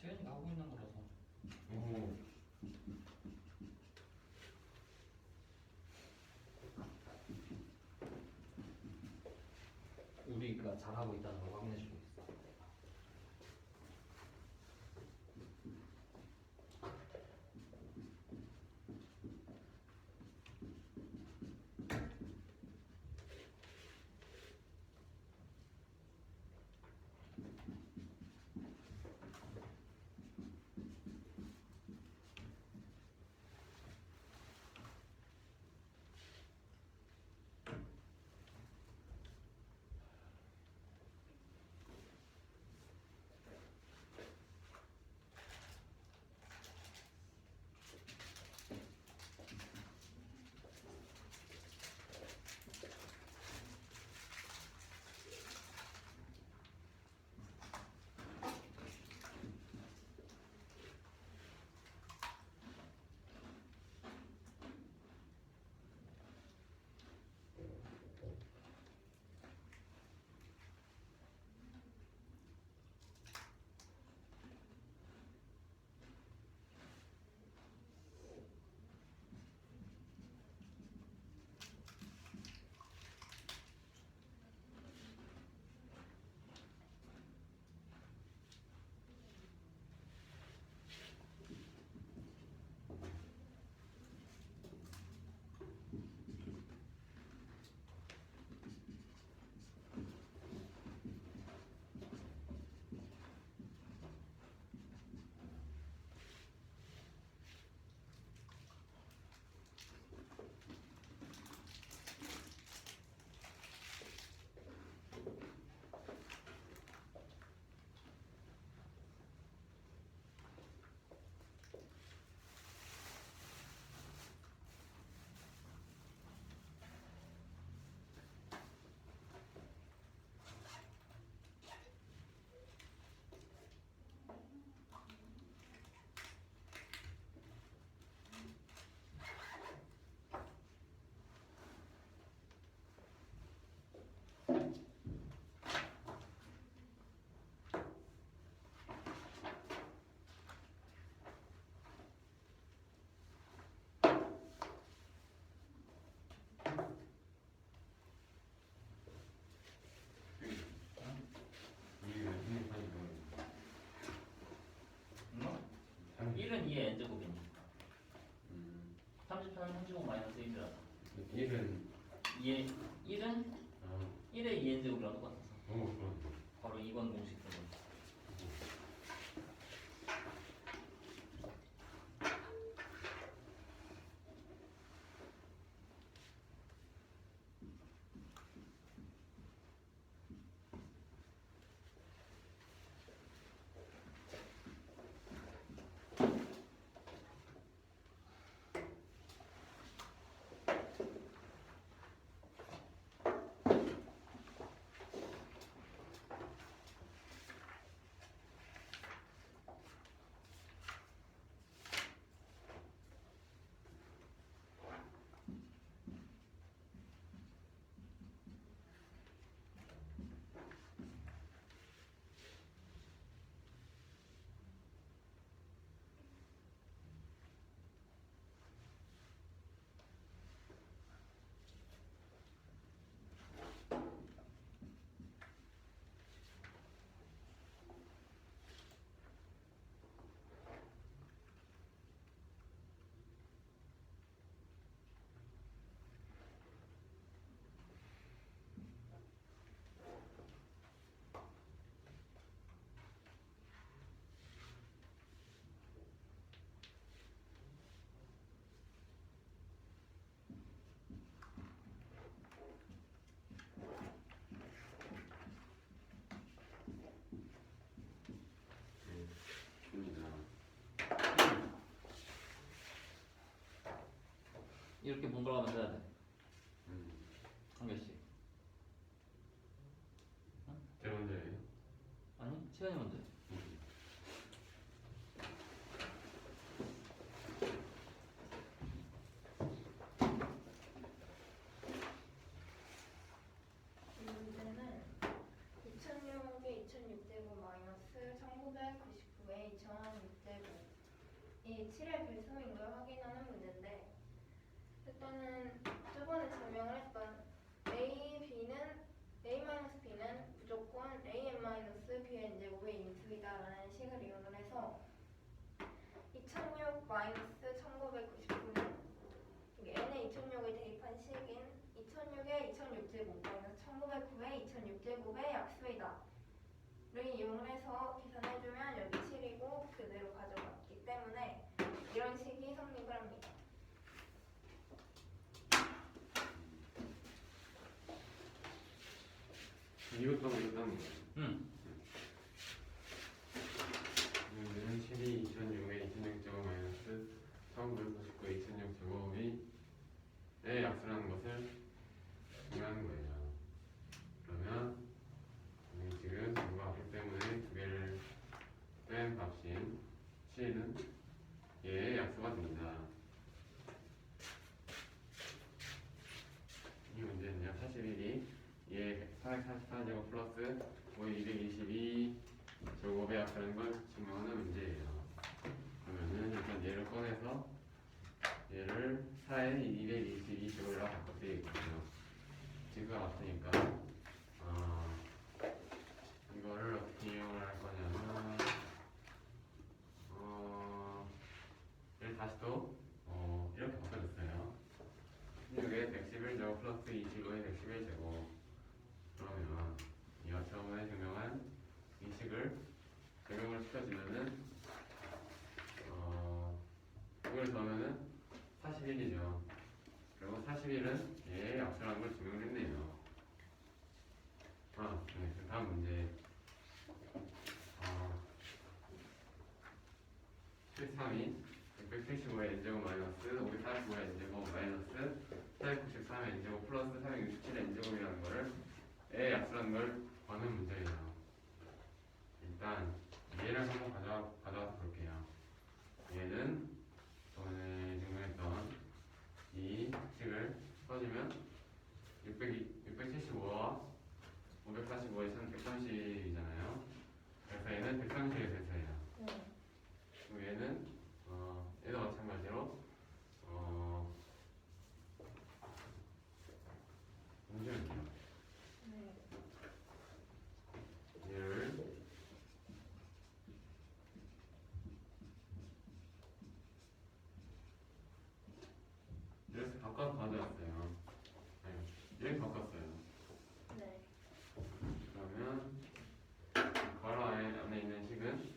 S3: 채연이가 하고 있는 거라서.
S1: 오.
S3: 우리가 잘하고 있다는 걸 확인해주고 있어.
S1: 이게 왜 생각하는 거예요?
S3: 1은 2의 n제곱이니까.
S1: 음.
S3: 33은 35 마이너스 1이라서.
S1: 1은
S3: 2의 1은
S1: 아,
S3: 1의 2n제곱이랑 똑같아서.
S1: 그렇네.
S3: 바로 2번 공식 쓰는. 이렇게 번갈아 가면서 해야 돼. 한 개씩.
S1: 제가 먼저 해요?
S3: 아니, 채연이 먼저 해.
S2: 이 문제는 2006에 2006제곱 마이너스 1999에 2000 이게 7의 배수인 걸 확인하는 문제인데 일단은 저번에 증명을 했던 A-B는 무조건 AN-B의 제곱의 인수이다라는 식을 이용을 해서 2006-1999는 이게 n에 2006을 대입한 식인 2006의 2006제곱 마이너스 1909의 2006제곱의 약수이다 를 이용을 해서 계산해주면 여기 7이고 그대로 가져갔기 때문에 이런 식이 성립을 합니다.
S1: 이것도 하는 거예요.
S3: 응.
S1: 얘는 7이 2006의 2006제곱 마이너스 1999의 2006제곱이 의 약수라는 것을 증명하는 거예요. 그러면 우리 지금 이거 왔기 때문에 두 개를 뺀 값인 7은 얘의 약수가 됩니다. 이 문제는요, 41이 얘 444제곱 플러스 222 제곱의 약수라는 걸 증명하는 문제예요. 그러면은 일단 얘를 꺼내서 얘를 4에 222제곱이라고 바꿔 되겠고요. 지수가 같으니까 이거를 어떻게 이용을 할 거냐면 얘를 다시 또 이렇게 바꿔줬어요. 16에 111제곱 플러스 25에 111제곱 그러면 이와 처음에 증명한 이 식을 적용을 시켜주면은 이걸 더하면은 41이죠. 그리고 41은 얘의 약수라는 걸 증명했네요. 네. 그 다음 문제 13이 175의 n제곱 마이너스 545의 n제곱 마이너스 493의 n제곱 플러스 467의 n제곱이라는 거를 의 약수라는 걸 구하는 문제예요. 일단 얘를 한번 가져와서 볼게요. 얘는 전에 증명했던 이 식을 써주면 675와 545의 130이잖아요. 그래서 얘는 130의 대서예요. 그리고 얘는 얘도 마찬가지로 잠시만요. 얘를 이렇게 바꿔서 가져왔어요. 이렇게 바꿨어요.
S2: 네.
S1: 그러면 괄호 안에 있는 식은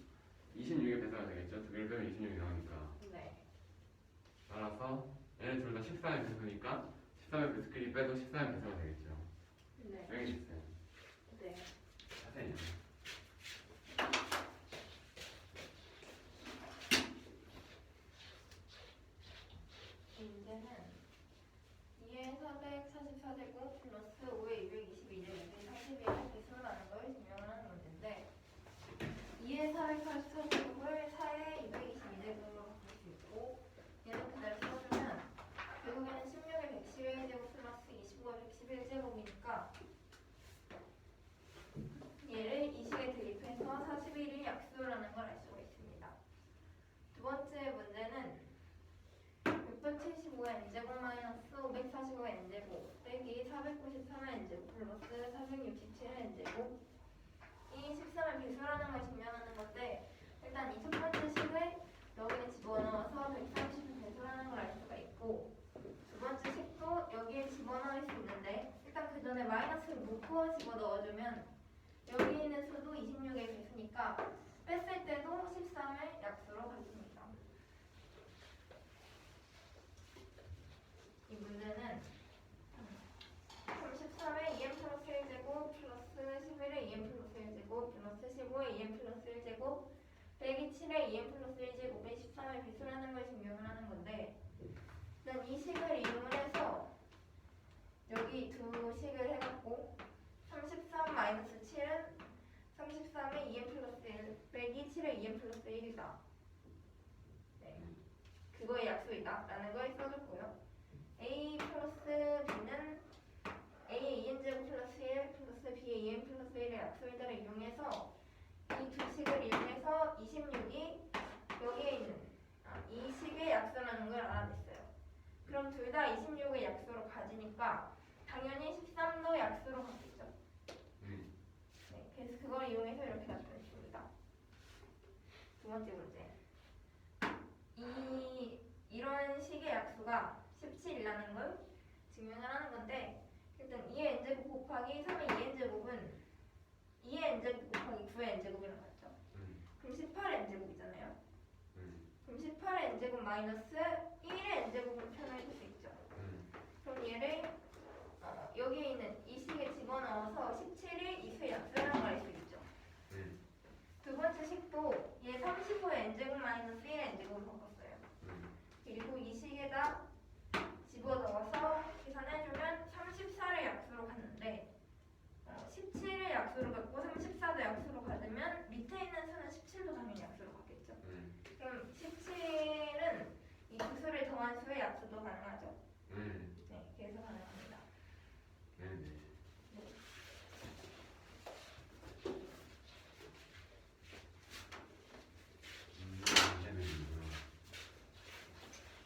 S1: 26의 배수가 되겠죠. 두 개를 빼면 26이 나오니까.
S2: 네.
S1: 따라서 얘는 둘 다 13의 배수니까 13의 배수끼리 빼도 13의 배수가 되겠죠.
S2: 네.
S1: 여기 있어요.
S2: 네.
S1: 자세히.
S2: 문제는 2의 444제곱 플러스 5의 222제곱이 41의 배수라는 걸 증명을 하는 문제인데 2의 444제곱을 4의 222제곱으로 바꿀 수 있고 얘는 그대로 써주면 결국에는 16의 111제곱 플러스 25의 111제곱이니까 얘를 이 식에 대입해서 41이 약수라는 걸 알 수가 있습니다. 두 번째 문제는 675의 n제곱 마이너스 545의 n제곱 빼기 493의 n제곱 플러스 467의 n제곱 이 13의 배수라는 걸 증명하는 건데 일단 이 첫 번째 식을 여기에 집어넣어서 130의 배수라는 걸 알 수가 있고 두 번째 식도 여기에 집어넣을 수 있는데 일단 그 전에 마이너스를 묶어 집어넣어주면 여기 있는 수도 26의 배수니까 뺐을 때도 13의 약수로 가집니다. 이 문제는 33의 2n 플러스 1제곱 플러스 11의 2n 플러스 1제곱 플러스 15의 2n 플러스 1제곱 빼기 7의 2n 플러스 1제곱의 13의 배수라는 걸 증명을 하는 건데 일단 이 식을 이용을 해서 여기 두 식을 해갖고 33 마이너스 7은 33의 2n 플러스 1 빼기 7의 2n 플러스 1이다. 네. 그거의 약수이다 라는 걸 써줬고요. A 플러스 B는 A의 2n제곱 플러스 1 플러스 B의 2n 플러스 1의 약수이다를 이용해서 이 두 식을 이용해서 26이 여기에 있는 이 알아냈어요. 그럼 둘 다 26을 약수로 가지니까 당연히 13도 약수로 가겠죠. 네, 그래서 그걸 이용해서 이렇게 나타냈습니다. 두 번째 문제. 이런 식의 약수가 17이라는 걸 증명을 하는 건데, 일단 2의 n제곱 곱하기 3의 2n 제곱은 2의 n제곱 곱하기 9의 n제곱이라고 했죠. 그럼 18의 n제곱이잖아요. 그럼 18의 n제곱 마이너스 1의 n제곱으로 표현해 줄 수 있죠. 그럼 얘를 여기에 있는 이 식에 집어넣어서 17이 이 수의 약수라고 할 수 있죠. 두 번째 식도 얘 35의 n제곱 마이너스 1의 n제곱으로 바꿨어요. 그리고 이 식에다 집어넣어서 계산해주면 34를 약수로 갔는데 17을 약수로 갖고 34도 약수로 받으면 밑에 있는 수는 17도 당연히 약수로 갔겠죠. 그럼 17은 이 두 수를 더한 수의 약수도 가능하죠. 네, 그래서 가능합니다.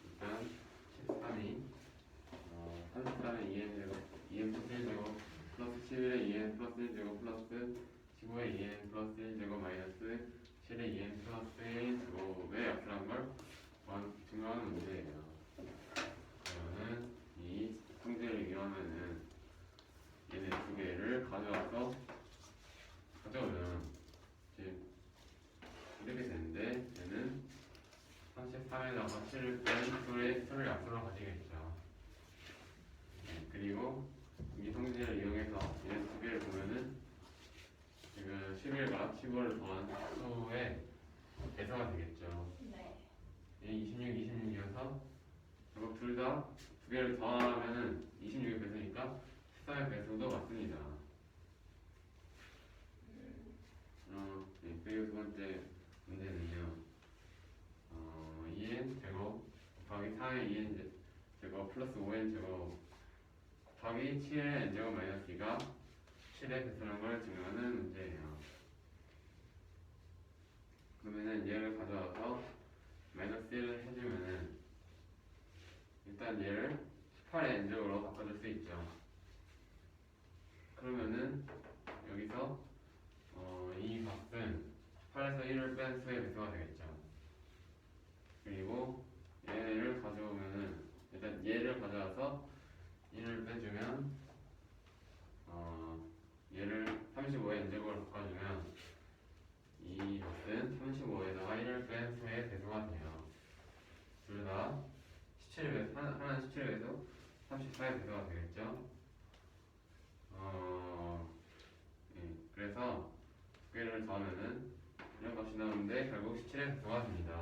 S1: 일단 13이 33의 2n 플러스 1제곱 플러스 11의 2n 플러스 1제곱 플러스 15의 2n 플러스 1제곱 마이너스 7의 2n 플러스 1제곱의 약수란 걸 증명하는 문제예요. 그러면은 이 성질을 이용하면은 얘네 두 개를 가져오면 지금 이렇게 되는데 얘는 33에다가 7을 뺀 수를 약수로 가지겠죠. 그리고 이 성질을 이용해서 얘네 두 개를 보면은 지금 11과 15를 더한 수의 배수가 되겠죠.
S2: 네.
S1: 이 26, 26이어서 결국 둘 다 두 개를 더하면은 26의 배수니까 14의 배수도 맞습니다. 그리고 두 번째 문제는요. 2n 제곱 곱하기 4의 2n 제곱 플러스 5n 제곱 곱하기 7의 n 제곱 마이너스 2가 7의 배수라는 걸 증명하는 문제예요. 그러면은 얘를 가져와서 마이너스 1을 해주면은 일단 얘를 18의 n제곱으로 바꿔줄 수 있죠. 그러면은 여기서 이 값은 18에서 1을 뺀 수의 배수가 되겠죠. 그리고 얘를 가져오면은 일단 얘를 가져와서 1을 빼주면 얘를 35의 n제곱으로 바꿔주면 이 값은 35에다가 1을 뺀 수의 배수가 돼요. 둘 다 17의 배수, 하나는 17의 배수, 34의 배수가 되겠죠. 그래서 두 개를 더하면은 이런 값이 나오는데 결국 17의 배수가 됩니다.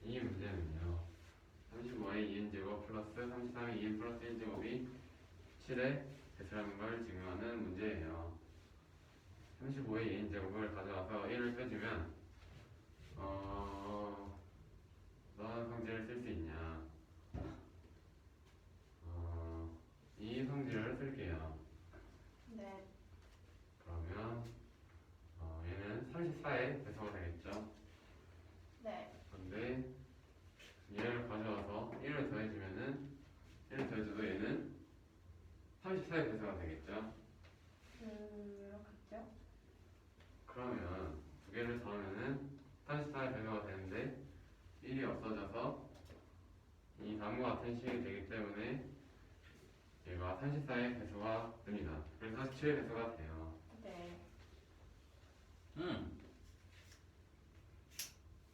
S1: 이 문제는요. 35의 2n제곱 플러스 33의 2n 플러스 1제곱이 7의 배수라는 걸 증명하는 문제예요. 35의 2n제곱을 가져와서 1을 빼주면 어떤 성질을 쓸 수 있냐. 이 성질을 쓸게요.
S2: 네.
S1: 그러면 얘는 34의 배수가 되겠죠.
S2: 네.
S1: 근데 얘를 가져와서 1을 더해주면은 1을 더해줘도 얘는 34의 배수가 되겠죠.
S2: 그렇겠죠.
S1: 그러면 두 개를 더하면은 34의 배수가 되는데 1이 없어져서 이 다음과 같은 식이 되기 때문에 얘가 34의 배수가 됩니다. 그래서 47의 배수가 돼요.
S2: 네.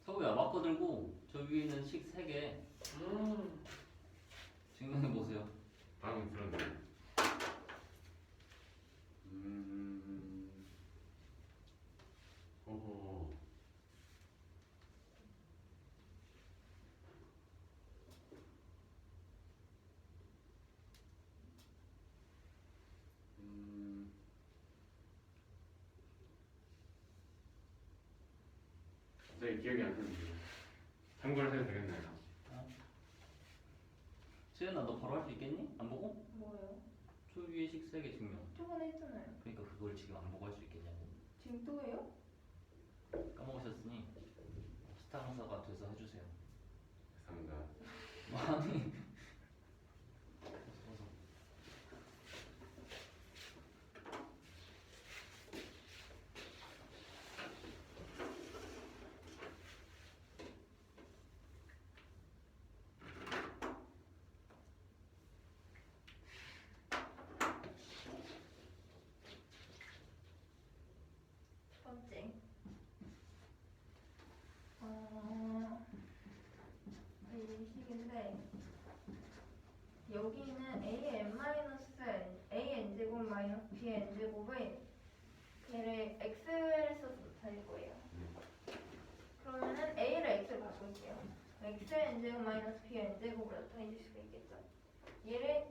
S3: 서우야 마커 들고 저 위에 있는 식 3개 증명해 보세요.
S1: 방금 들었네. 호호. 갑자기 기억이 안 나는데. 참고를 해도 되겠나요?
S3: 수연아 너 바로 할 수 있겠니? 안 보고?
S2: 뭐요?
S3: 저 위에 식 3개 증명.
S2: 저번에 했잖아요.
S3: 그러니까 그걸 지금 안 보고 할 수 있겠냐고.
S2: 지금 또 해요?
S3: 까먹으셨으니 상사가 돼서 해주세요.
S1: 죄송합니다.
S3: 아니.
S2: 첫 번째. 이 식인데 여기는 an 제곱 마이너스 bn 제곱을 걔를 x를 써서 나타낼 거예요. 그러면은 a를 x로 바꿀게요. xn 제곱 마이너스 bn 제곱으로 나타내 줄 수가 있겠죠. 얘를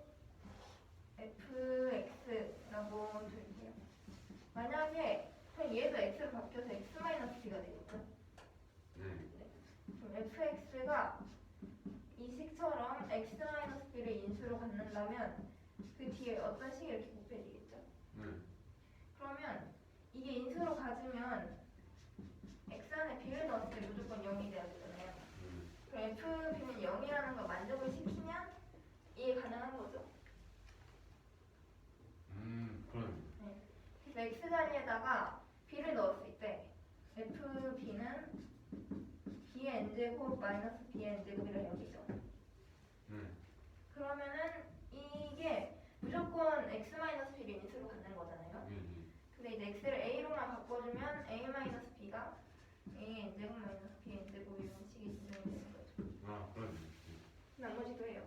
S2: fx라고 둘게요. 만약에 그럼 얘도 x로 바뀌어서 x 마이너스 b가 되겠죠.
S1: 네.
S2: 그럼 fx가 이 식처럼 x-b를 인수로 갖는다면 그 뒤에 어떤 식이 이렇게 곱해지겠죠?
S1: 네.
S2: 그러면 이게 인수로 가지면 x 안에 b를 넣었을 때 무조건 0이 돼야 되잖아요. 그럼 fb는 0이라는 걸 만족을 시키면 이해 가능한 거죠.
S1: 그럼.
S2: 네. 그래서 x 자리에다가 b를 넣었을 때 fb는 bn제곱 마이너스 bn제곱이라 여기죠.
S1: 네.
S2: 그러면은 이게 무조건 x-b를 인수로 갖는 거잖아요. 근데 이제 x를 a로만 바꿔주면 a-b가 a-n제곱 마이너스 b-n제곱 이런 식이 진행이 되는 거죠.
S1: 아, 그러네.
S2: 나머지도 해요.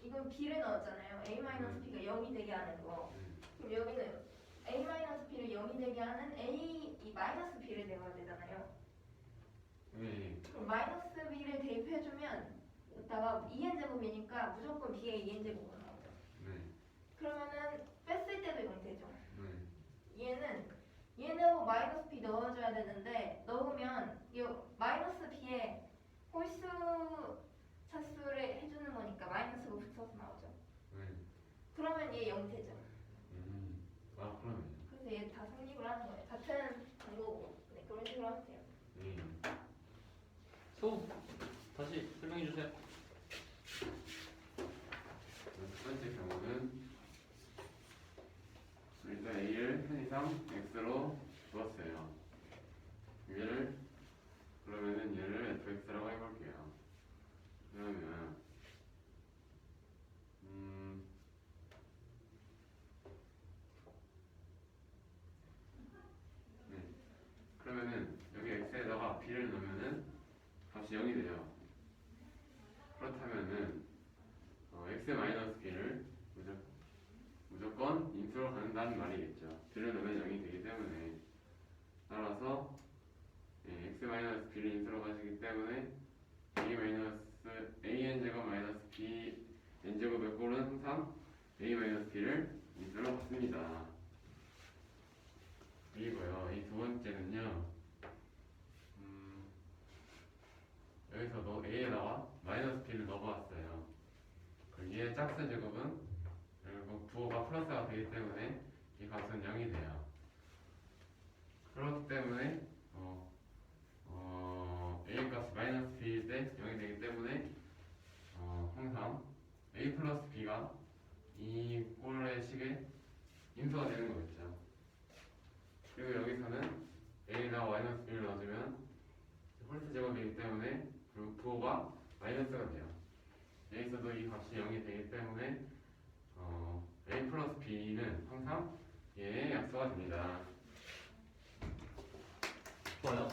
S2: 이건 b를 넣었잖아요. a-b가 0이 되게 하는 거. 그럼 여기는 a-b를 0이 되게 하는 이 마이너스 b를 내야 되잖아요.
S1: 네.
S2: 그럼 마이너스 b를 대입해주면 이따가 2n제곱이니까 무조건 b의 2n제곱으로 나오죠.
S1: 네.
S2: 그러면은 뺐을 때도 0 되죠.
S1: 네.
S2: 얘는 마이너스 b 넣어줘야 되는데 넣으면 이 마이너스 b에 홀수 차수를 해주는 거니까 마이너스가 붙어서 나오죠.
S1: 네.
S2: 그러면 얘 0 되죠.
S1: 아, 그러네.
S2: 그래서 얘 다 성립을 하는 거예요. 같은 방법으로. 네, 그런 식으로 하면 돼요.
S1: 네.
S3: 소 다시 설명해 주세요.
S1: 첫 번째 경우는 일단 a를 편의상 x로 두었어요. 그러면은 얘를 fx라고 해볼게요. 그러면 네. 그러면은 여기 x에다가 b를 넣으면은 값이 0이 돼요. 그렇다면은 x-b를 무조건 인수로 가는다는 말이겠죠. b를 넣으면 0이 되기 때문에 따라서 x-b를 인수로 가시기 때문에 a-n제곱 마이너스 bn제곱의 꼴은 항상 a-b를 인수로 갖습니다. 그리고요, 이 두 번째는요, 여기서 a에다가 마이너스 b를 넣어봤어요. 그럼 얘의 짝수 제곱은 결국 부호가 플러스가 되기 때문에 이 값은 0이 돼요. 그렇기 때문에 a 값이 마이너스 b일 때 0이 되기 때문에 항상 a 플러스 b가 이 꼴의 식에 인수가 되는 거겠죠. 그리고 여기서는 a에다가 마이너스 b를 넣어주면 홀수 제곱이기 때문에 부호가 마이너스가 돼요. 여기서도 이 값이 0이 되기 때문에 a 플러스 b는 항상 얘의 약수가 됩니다.
S3: 좋아요.